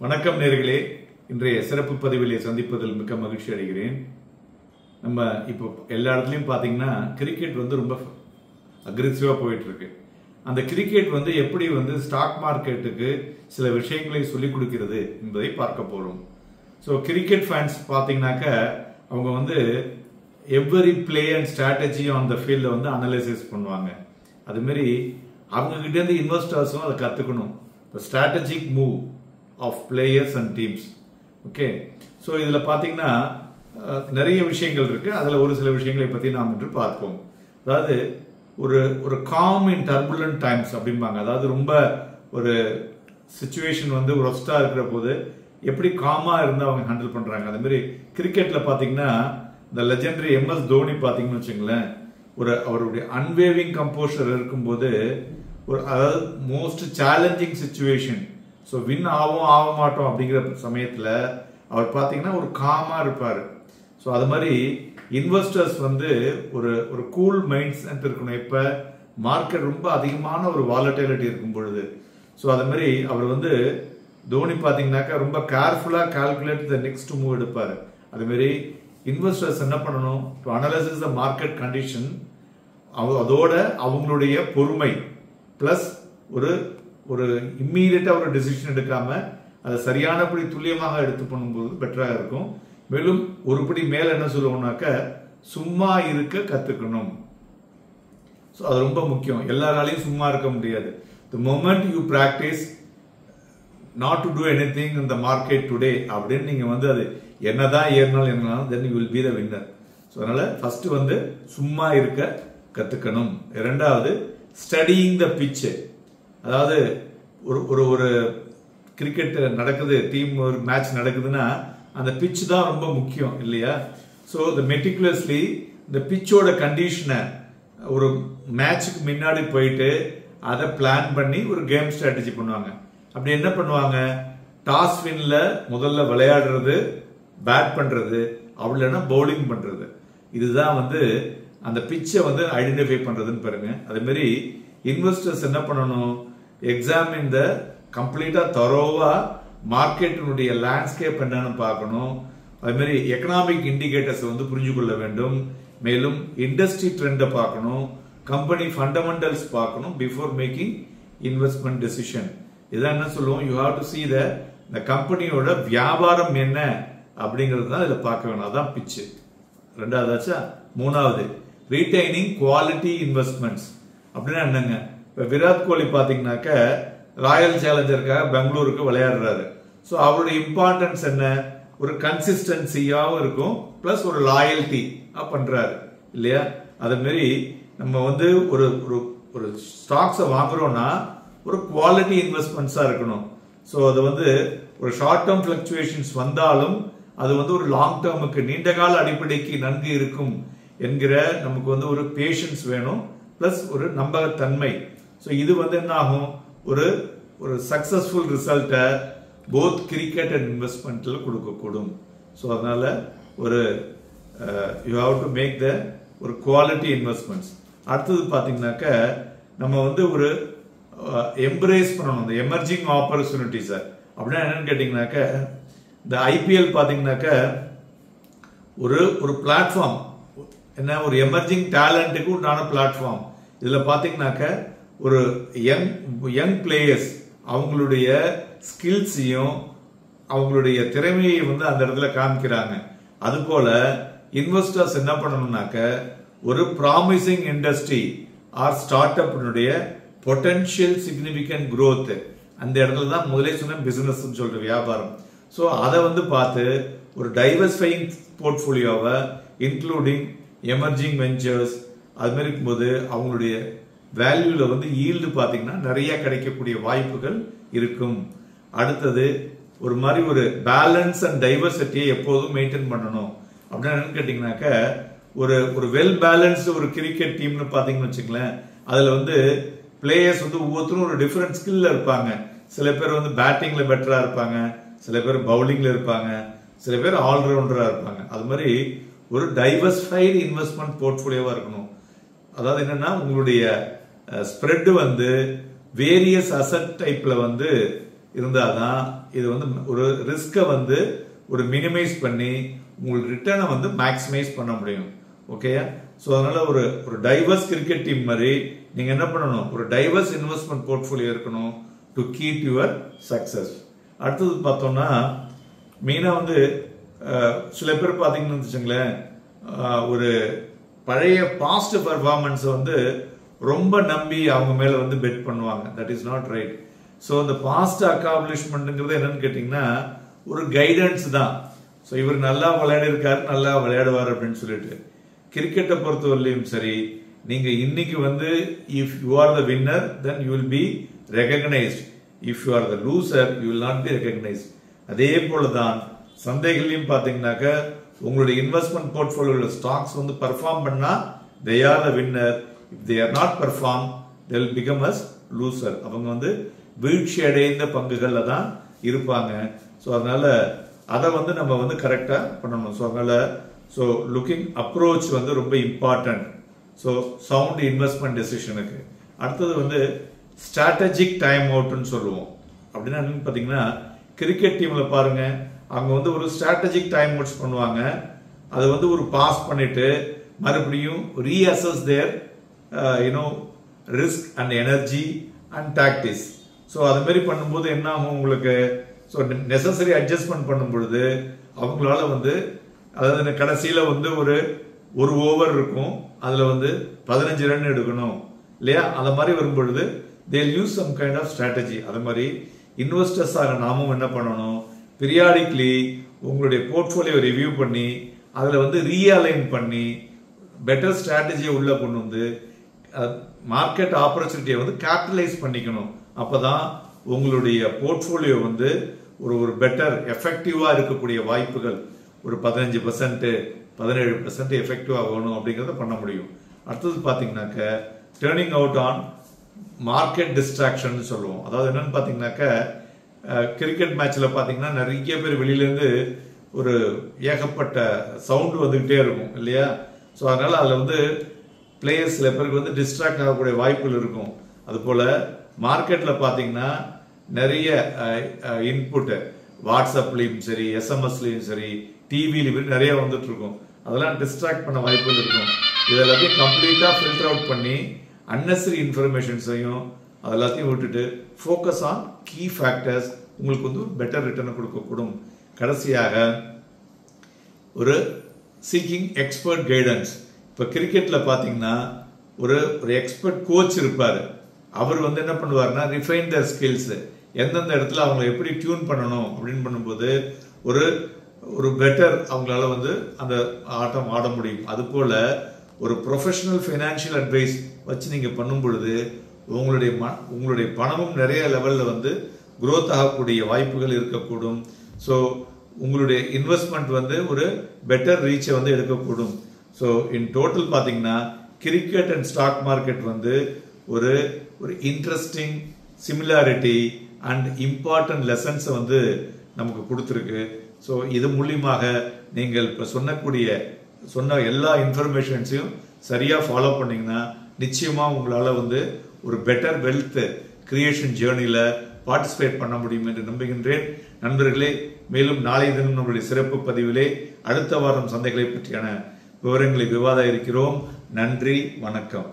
வணக்கம் நேயர்களே, இன்றைய சிறப்பு பதிவிலே சந்திப்பதில் மிக்க மகிழ்ச்சி அடைகிறேன். நம்ம இப்போ எல்லா இடத்துலையும் பார்த்தீங்கன்னா கிரிக்கெட் ரொம்ப அக்ரெசிவாக போயிட்டு இருக்கு. அந்த கிரிக்கெட் எப்படி ஸ்டாக் மார்க்கெட்டுக்கு சில விஷயங்களை சொல்லிக் கொடுக்கிறது என்பதை பார்க்க போறோம். ஸோ கிரிக்கெட் ஃபேன்ஸ் பார்த்தீங்கன்னாக்க அவங்க every play and strategy on the ஃபீல்டை அனலைசிஸ் பண்ணுவாங்க. அதுமாரி அவங்க கிட்ட இருந்து இன்வெஸ்டர்ஸும் அதை கற்றுக்கணும். Strategic move of players and teams. Okay, so இதில் பார்த்தீங்கன்னா நிறைய விஷயங்கள் இருக்கு. அதில் ஒரு சில விஷயங்களை பற்றி நாம் இன்று பார்ப்போம். அதாவது ஒரு காம் இன் டர்புலன்ட் டைம்ஸ் அப்படிம்பாங்க. அதாவது ரொம்ப ஒரு சுச்சுவேஷன் ஒரு ஒஸ்டா இருக்கிற போது எப்படி காமா இருந்து அவங்க ஹேண்டில் பண்றாங்க. அதே மாதிரி கிரிக்கெட்ல பாத்தீங்கன்னா இந்த லெஜெண்டரி MS தோனி பாத்தீங்கன்னு வச்சுங்களேன், அவருடைய அன்வேவிங் கம்போஷர் இருக்கும்போது அதாவது most challenging situation, so win ஆக மாட்டோம் அப்படிங்கிற சமயத்தில் அவர் பார்த்தீங்கன்னா ஒரு காமா இருப்பார். ஸோ அது மாதிரி இன்வெஸ்டர்ஸ் ஒரு கூல் மைண்ட் செட் இருக்கணும். இப்போ மார்க்கெட் ரொம்ப அதிகமான ஒரு வாலட்டிலிட்டி இருக்கும் பொழுது. ஸோ அது மாதிரி அவர் தோனி பார்த்தீங்கன்னாக்கா ரொம்ப கேர்ஃபுல்லாக கால்குலேட் த நெக்ஸ்ட் மூவ் எடுப்பார். அதுமாரி இன்வெஸ்டர்ஸ் என்ன பண்ணணும், to analysis the market condition, அதோட அவங்களுடைய பொறுமை பிளஸ் ஒரு இம்மீடியட்டா ஒரு டிசிஷன் எடுக்காம அதை சரியானபடி துல்லியமாக எடுத்து பண்ணும்போது பெட்டராக இருக்கும். மேலும் ஒருபடி மேல என்ன சொல்லுவோம்னாக்க சும்மா இருக்க கத்துக்கணும். ஸோ அது ரொம்ப முக்கியம். எல்லாராலையும் சும்மா இருக்க முடியாது. The moment you practice not to do anything in the market today அப்படின்னு நீங்க அது என்னதான் ஏறினாலும் என்னன்னாலும் then you will be the winner. So அதனால ஃபர்ஸ்ட் சும்மா இருக்க கத்துக்கணும். இரண்டாவது ஸ்டடியிங் த பிட்ச். அதாவது ஒரு கிரிக்கெட் நடக்குது, டீம் ஒரு மேட்ச் நடக்குதுன்னா அந்த பிட்ச் தான் ரொம்ப முக்கியம் இல்லையா? ஸோ த மெட்டிகுலஸ்லி இந்த பிட்சோட கண்டிஷனை ஒரு மேட்சுக்கு முன்னாடி போயிட்டு அதை பிளான் பண்ணி ஒரு கேம் ஸ்ட்ராட்டஜி பண்ணுவாங்க. அப்படி என்ன பண்ணுவாங்க, டாஸ் வின்ல முதல்ல விளையாடுறது, பேட் பண்றது, அப்படின்னா பவுலிங் பண்றது. இதுதான் அந்த பிட்சை ஐடென்டிஃபை பண்றதுன்னு பாருங்க. அதே மாதிரி இன்வெஸ்டர்ஸ் என்ன பண்ணணும், எக்ஸாமின் த கம்ப்ளீட்டா தரோவா மார்க்கெட்டினுடைய லேண்ட்ஸ்கேப் என்னன்னு பார்க்கணும். அதே மாதிரி எக்கனாமிக் இண்டிகேட்டர்ஸ் புரிஞ்சு கொள்ள வேண்டும். மேலும் இண்டஸ்ட்ரி ட்ரெண்டை பார்க்கணும், கம்பெனி ஃபண்டமெண்டல்ஸ் பார்க்கணும் பிஃபோர் மேக்கிங் இன்வெஸ்ட்மெண்ட் டெசிஷன். இதான் என்ன சொல்லுவோம், you have to see the கம்பெனியோட வியாபாரம் என்ன அப்படிங்கிறது தான் இதில் பார்க்க வேணும். அதான் பிச்சு. ரெண்டாவதாச்சா. மூணாவது ரீடைனிங் குவாலிட்டி இன்வெஸ்ட்மெண்ட்ஸ். அப்படின்னா என்னங்க, இப்போ விராட் கோலி பார்த்தீங்கன்னாக்க ராயல் சேலஞ்சருக்காக பெங்களூருக்கு விளையாடுறாரு. ஸோ அவருடைய இம்பார்ட்டன்ஸ் என்ன, ஒரு கன்சிஸ்டன்சியாகவும் இருக்கும் பிளஸ் ஒரு லாயல்ட்டி பண்றாரு இல்லையா? அதே மாதிரி நம்ம ஒரு ஒரு ஸ்டாக்ஸை வாங்குறோம்னா ஒரு குவாலிட்டி இன்வெஸ்ட்மெண்ட்ஸா இருக்கணும். ஸோ அது ஒரு ஷார்ட் டேர்ம் பிளக்சுவேஷன்ஸ் வந்தாலும் அது ஒரு லாங் டேர்முக்கு நீண்ட கால அடிப்படைக்கு நன்கு இருக்கும் என்கிற நமக்கு ஒரு பேஷன்ஸ் வேணும் பிளஸ் ஒரு நம்பகத்தன்மை. ஸோ இது என்ன ஆகும், ஒரு சக்சஸ்ஃபுல் ரிசல்ட்டை போத் கிரிக்கெட் அண்ட் இன்வெஸ்ட்மெண்ட்ல கொடுக்கக்கூடும். ஸோ அதனால you have to make the ஒரு குவாலிட்டி இன்வெஸ்ட்மெண்ட்ஸ். அடுத்தது பார்த்தீங்கன்னாக்க நம்ம ஒரு எம்ப்ரேஸ் பண்ணணும் இந்த எமர்ஜிங் ஆப்பர்ச்சுனிட்டிஸை. அப்படின்னா என்னன்னு கேட்டீங்கன்னாக்க இந்த IPL பார்த்தீங்கன்னாக்க ஒரு பிளாட்ஃபார்ம் என்ன, ஒரு எமர்ஜிங் டேலண்ட்டுக்கு உண்டான பிளாட்ஃபார்ம். இதில் பார்த்தீங்கன்னாக்க ஒரு யங் பிளேயர்ஸ் அவங்களுடைய ஸ்கில்ஸையும் அவங்களுடைய திறமையை அந்த இடத்துல காமிக்கிறாங்க. அதுபோல இன்வெஸ்டர்ஸ் என்ன பண்ணணும்னாக்க ஒரு ப்ராமிசிங் இண்டஸ்ட்ரி ஆர் ஸ்டார்ட் அப்னுடைய பொட்டன்ஷியல் சிக்னிபிகன்ட் growth அந்த இடத்துல தான் முதலே சொன்ன பிசினஸ் சொல்ற வியாபாரம். ஸோ அதை பார்த்து ஒரு டைவர்சிஃபைங் போர்ட்ஃபோலியோவை இன்க்ளூடிங் எமர்ஜிங் வெஞ்சர்ஸ் அது மாதிரி இருக்கும்போது அவங்களுடைய வேல்யூல ஈல்டு பார்த்தீங்கன்னா நிறைய கிடைக்கக்கூடிய வாய்ப்புகள் இருக்கும். அடுத்தது ஒரு மாதிரி ஒரு பேலன்ஸ் அண்ட் டைவர்சிட்டியை எப்போதும் மெயின்டைன் பண்ணணும். அப்படின்னா என்னன்னு கேட்டீங்கன்னாக்க ஒரு வெல் பேலன்ஸ்டு ஒரு கிரிக்கெட் டீம்னு பார்த்தீங்கன்னு வச்சுங்களேன், அதுல பிளேயர்ஸ் ஒவ்வொருத்தரும் ஒரு டிஃபரெண்ட் ஸ்கில்ல இருப்பாங்க. சில பேர் பேட்டிங்ல பெட்டரா இருப்பாங்க, சில பேர் பவுலிங்ல இருப்பாங்க, சில பேர் ஆல்ரவுண்டரா இருப்பாங்க. அது மாதிரி ஒரு டைவர்சிஃபைடு இன்வெஸ்ட்மெண்ட் போர்ட்ஃபோலியோவா இருக்கணும். அதாவது என்னன்னா உங்களுடைய ஸ்ப்ரெட் வேரியஸ் அசட் டைப்ல இருந்தாதான் இது வந்து ஒரு ரிஸ்கை வந்து ஒரு மினிமைஸ் பண்ணி உங்களுக்கு ரிட்டர்னை வந்து மேக்ஸிமைஸ் பண்ண முடியும். ஓகேயா? ஸோ அதனால ஒரு டைவர்ஸ் கிரிக்கெட் டீம் மாதிரி நீங்க என்ன பண்ணணும், ஒரு டைவர்ஸ் இன்வெஸ்ட்மெண்ட் போர்ட்ஃபோலியோ இருக்கணும் டு கீப் யுவர் சக்சஸ். அடுத்தது பார்த்தோம்னா மெயினா வந்து சில பேர் பார்த்தீங்கன்னு வச்சுங்களேன், ஒரு பழைய பாஸ்ட் பர்ஃபார்மன்ஸை வந்து ரொம்ப நம்பி அவங்க மேல வந்து பெட் பண்ணுவாங்க. That is not right. So இந்த பாஸ்ட் அக்காம்ப்ளிஷ்மெண்ட்ங்கிறது என்னன்னு கேட்டீங்கன்னா ஒரு கைடன்ஸ் தான். ஸோ இவர் நல்லா விளையாடி இருக்காரு, நல்லா விளையாடுவார் அப்படின்னு சொல்லிட்டு கிரிக்கெட்டை பொறுத்தவரையிலும் சரி, நீங்க இன்னைக்கு வந்து if you are the winner then you will B recognised, if you are the loser you will not be recognised. அதே போலதான் சந்தைகளையும் பாத்தீங்கன்னாக்க உங்களுடைய இன்வெஸ்ட்மெண்ட் போர்ட்ஃபோலியோல ஸ்டாக்ஸ் வந்து பெர்ஃபார்ம் பண்ணா they are the winner, if they are not perform they will become as loser. அவங்க வந்து வீழ்ச்சி அடைந்த பங்குகள்ல தான் இருப்பாங்க. ஸோ அதனால அதை வந்து நம்ம வந்து கரெக்டா பண்ணணும். ஸோ அதனால ஸோ லுக்கிங் அப்ரோச் வந்து ரொம்ப இம்பார்ட்டன்ட். ஸோ சவுண்ட் இன்வெஸ்ட்மெண்ட் டெசிஷனுக்கு அடுத்தது வந்து ஸ்ட்ராட்டஜிக் டைம் அவுட்னு சொல்லுவோம். அப்படின்னா என்னன்னு பார்த்தீங்கன்னா கிரிக்கெட் டீம்ல பாருங்க, அவங்க வந்து ஒரு ஸ்ட்ராட்டஜிக் டைம் அவுட்ஸ் பண்ணுவாங்க. அதை வந்து ஒரு பாஸ் பண்ணிட்டு மறுபடியும் reassess their you know risk and energy and tactics. So அது மாதிரி பண்ணும்போது என்ன ஆகும் உங்களுக்கு, ஸோ நெசசரி அட்ஜஸ்ட்மெண்ட் பண்ணும் பொழுது அவங்களால வந்து அதாவது கடைசியில் வந்து ஒரு ஓவர் இருக்கும், அதில் வந்து 15 ரன் எடுக்கணும் இல்லையா, அந்த மாதிரி வரும்பொழுது they'll use some kind of strategy. அது மாதிரி இன்வெஸ்டர்ஸ் ஆக நாமும் என்ன பண்ணணும், பீரியாடிக்லி உங்களுடைய போர்ட்ஃபோலியோ ரிவ்யூ பண்ணி அதில் வந்து ரீஅலைன் பண்ணி பெட்டர் ஸ்ட்ராட்டஜியை உள்ள கொண்டு வந்து மார்க்கெட் ஆப்பர்ச்சுனிட்டியை வந்து கேபிட்டலைஸ் பண்ணிக்கணும். அப்பதான் உங்களுடைய போர்ட்ஃபோலியோ வந்து ஒரு பெட்டர் எஃபெக்டிவா இருக்கக்கூடிய வாய்ப்புகள் ஒரு 15% 17% எஃபெக்டிவா ஆகணும் அப்படிங்கறத பண்ண முடியும். அடுத்தது பாத்தீங்கன்னாக்க turning out on market distraction சொல்லுவோம். அதாவது என்னன்னு பாத்தீங்கன்னாக்க கிரிக்கெட் மேட்ச்ல பாத்தீங்கன்னா நிறைய பேர் வெளியில இருந்து ஒரு ஏகப்பட்ட சவுண்ட் வந்துகிட்டே இருக்கும் இல்லையா. ஸோ அதனால அதுல வந்து பிளேயர்ஸ் சில பேருக்கு வந்து டிஸ்ட்ராக்ட் ஆகக்கூடிய வாய்ப்புகள் இருக்கும். அது போல மார்க்கெட்ல பாத்தீங்கன்னா நிறைய இன்புட் வாட்ஸ்அப்லயும் சரி, எஸ்எம்எஸ்லயும் சரி, டிவிலையும் நிறைய வந்துட்டு இருக்கும். அதெல்லாம் டிஸ்ட்ராக்ட் பண்ண வாய்ப்புகள் இருக்கும். இதெல்லாத்தையும் கம்ப்ளீட்டா ஃபில்டர் அவுட் பண்ணி அன்னெசரி இன்ஃபர்மேஷன்ஸையும் அதெல்லாத்தையும் விட்டுட்டு ஃபோக்கஸ் ஆன் கீ ஃபேக்டர்ஸ் உங்களுக்கு வந்து ஒரு பெட்டர் ரிட்டர்னை கொடுக்கக்கூடும். கடைசியாக ஒரு சீக்கிங் எக்ஸ்பர்ட் கைடன்ஸ். இப்போ கிரிக்கெட்ல பாத்தீங்கன்னா ஒரு எக்ஸ்பர்ட் கோச் இருப்பாரு. அவர் வந்து என்ன பண்ணுவாருன்னா ரிஃபைன் தர் ஸ்கில்ஸ், எந்தெந்த இடத்துல அவங்களை எப்படி டியூன் பண்ணணும் அப்படின்னு பண்ணும்போது ஒரு பெட்டர் அவங்களால வந்து அந்த ஆட்டம் ஆட முடியும். அது போல ஒரு ப்ரொஃபஷனல் ஃபைனான்சியல் அட்வைஸ் வச்சு நீங்க பண்ணும் பொழுது உங்களுடைய பணமும் நிறைய லெவல்ல வந்து குரோத் ஆகக்கூடிய வாய்ப்புகள் இருக்கக்கூடும். ஸோ உங்களுடைய இன்வெஸ்ட்மெண்ட் வந்து ஒரு பெட்டர் ரீச்சை வந்து எடுக்கக்கூடும். ஸோ இன் டோட்டல் பாத்தீங்கன்னா கிரிக்கெட் அண்ட் ஸ்டாக் மார்க்கெட் வந்து ஒரு interesting similarity and important lessons வந்து நமக்கு கொடுத்துருக்கு. ஸோ இது மூலியமாக நீங்கள் இப்ப சொன்ன எல்லா இன்ஃபர்மேஷன்ஸையும் சரியா ஃபாலோ பண்ணீங்கன்னா நிச்சயமா உங்களால வந்து ஒரு பெட்டர் வெல்த் கிரியேஷன் ஜேர்னில பார்ட்டிசிபேட் பண்ண முடியும் என்று நம்புகின்றேன். நண்பர்களே, மேலும் நாளைய தினம் நம்முடைய சிறப்பு பதிவிலே அடுத்த வாரம் சந்தைகளை பற்றியான விவரங்களை விவாத இருக்கிறோம். நன்றி, வணக்கம்.